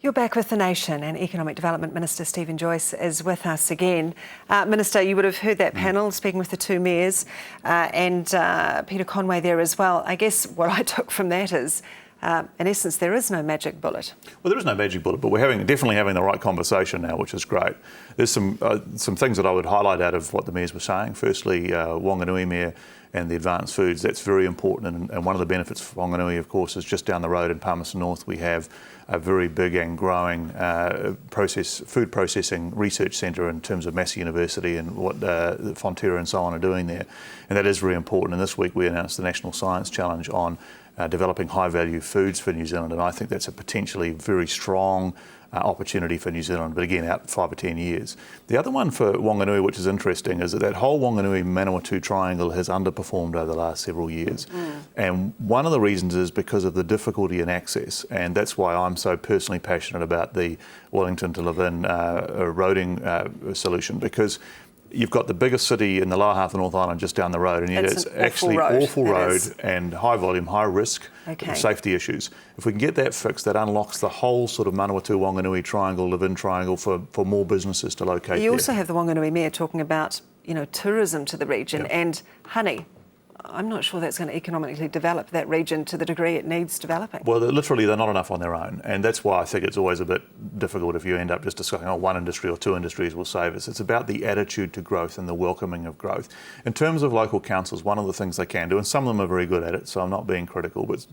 You're back with The Nation, and Economic Development Minister Steven Joyce is with us again. Minister, you would have heard that panel speaking with the two mayors and Peter Conway there as well. I guess what I took from that is, in essence, there is no magic bullet. Well, there is no magic bullet, but we're definitely having the right conversation now, which is great. There's some things that I would highlight out of what the mayors were saying. Firstly, Wanganui Mayor and the advanced foods, that's very important. And one of the benefits for Wanganui, of course, is just down the road in Palmerston North, we have a very big and growing food processing research centre in terms of Massey University and what Fonterra and so on are doing there. And that is very important. And this week we announced the National Science Challenge on developing high-value foods for New Zealand, and I think that's a potentially very strong opportunity for New Zealand, but again, out 5 or 10 years. The other one for Wanganui, which is interesting, is that whole Wanganui-Manawatu triangle has underperformed over the last several years. And one of the reasons is because of the difficulty in access, and that's why I'm so personally passionate about the Wellington to Levin roading solution, because you've got the biggest city in the lower half of North Island just down the road, and yet it's actually an awful road and high volume, high risk, safety issues. If we can get that fixed, that unlocks the whole sort of Manawatu-Wanganui triangle, Levin triangle for more businesses to locate there. You also have the Wanganui Mayor talking about, tourism to the region and honey. I'm not sure that's going to economically develop that region to the degree it needs developing. Well, literally, they're not enough on their own. And that's why I think it's always a bit difficult if you end up just discussing, one industry or two industries will save us. It's about the attitude to growth and the welcoming of growth. In terms of local councils, one of the things they can do, and some of them are very good at it, so I'm not being critical, but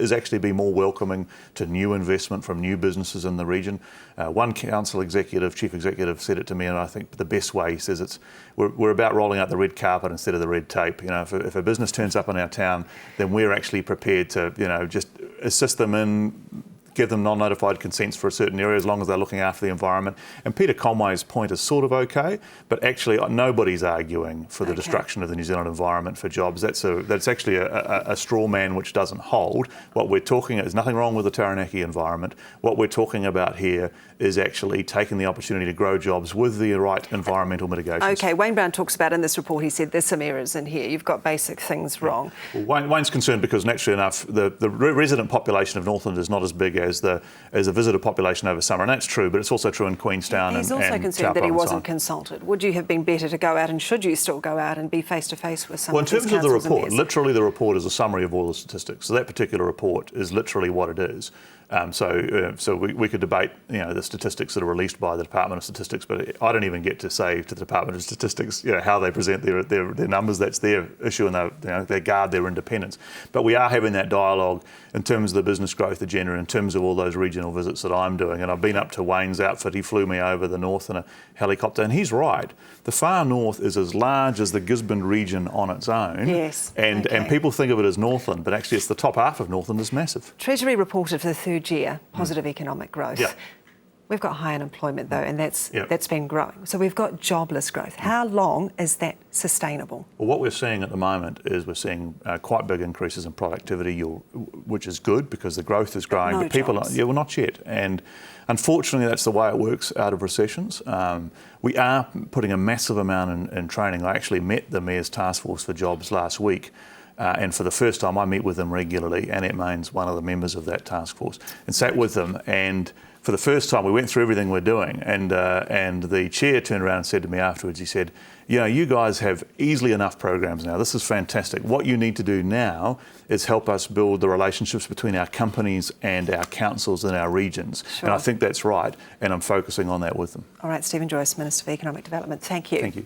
is actually be more welcoming to new investment from new businesses in the region. One council executive, chief executive, said it to me, and I think the best way, he says, we're about rolling out the red carpet instead of the red tape. If a business turns up in our town, then we're actually prepared to, just assist them in, give them non-notified consents for a certain area as long as they're looking after the environment. And Peter Conway's point is sort of okay, but actually nobody's arguing for the destruction of the New Zealand environment for jobs. That's actually a straw man which doesn't hold. What we're talking, there's nothing wrong with the Taranaki environment. What we're talking about here is actually taking the opportunity to grow jobs with the right environmental mitigations. Okay, Wayne Brown talks about in this report, he said there's some errors in here. You've got basic things wrong. Well, Wayne's concerned because naturally enough, the resident population of Northland is not as big as the visitor population over summer, and that's true, but it's also true in Queenstown. He's also concerned that he wasn't consulted. Would you have been better to go out, and should you still go out and be face-to-face with some of these councils? Well, in terms of the report, literally the report is a summary of all the statistics. So that particular report is literally what it is. So we could debate, the statistics that are released by the Department of Statistics, but I don't even get to say to the Department of Statistics, how they present their numbers. That's their issue, and they guard their independence. But we are having that dialogue in terms of the business growth agenda, in terms of all those regional visits that I'm doing. And I've been up to Wayne's outfit. He flew me over the north in a helicopter, and he's right. The far north is as large as the Gisborne region on its own. Yes. And people think of it as Northland, but actually it's the top half of Northland is massive. Treasury reported for the third year positive economic growth. Yeah. We've got high unemployment though, and that's been growing. So we've got jobless growth. How long is that sustainable? Well, what we're seeing at the moment is we're seeing quite big increases in productivity, which is good because the growth is growing. But people well, not yet. And unfortunately, that's the way it works out of recessions. We are putting a massive amount in training. I actually met the Mayor's Task Force for Jobs last week. And for the first time, I meet with them regularly. Annette Main's one of the members of that task force, and sat with them. And for the first time, we went through everything we're doing. And the chair turned around and said to me afterwards, he said, you guys have easily enough programs now. This is fantastic. What you need to do now is help us build the relationships between our companies and our councils in our regions. Sure. And I think that's right. And I'm focusing on that with them. All right, Steven Joyce, Minister for Economic Development. Thank you. Thank you.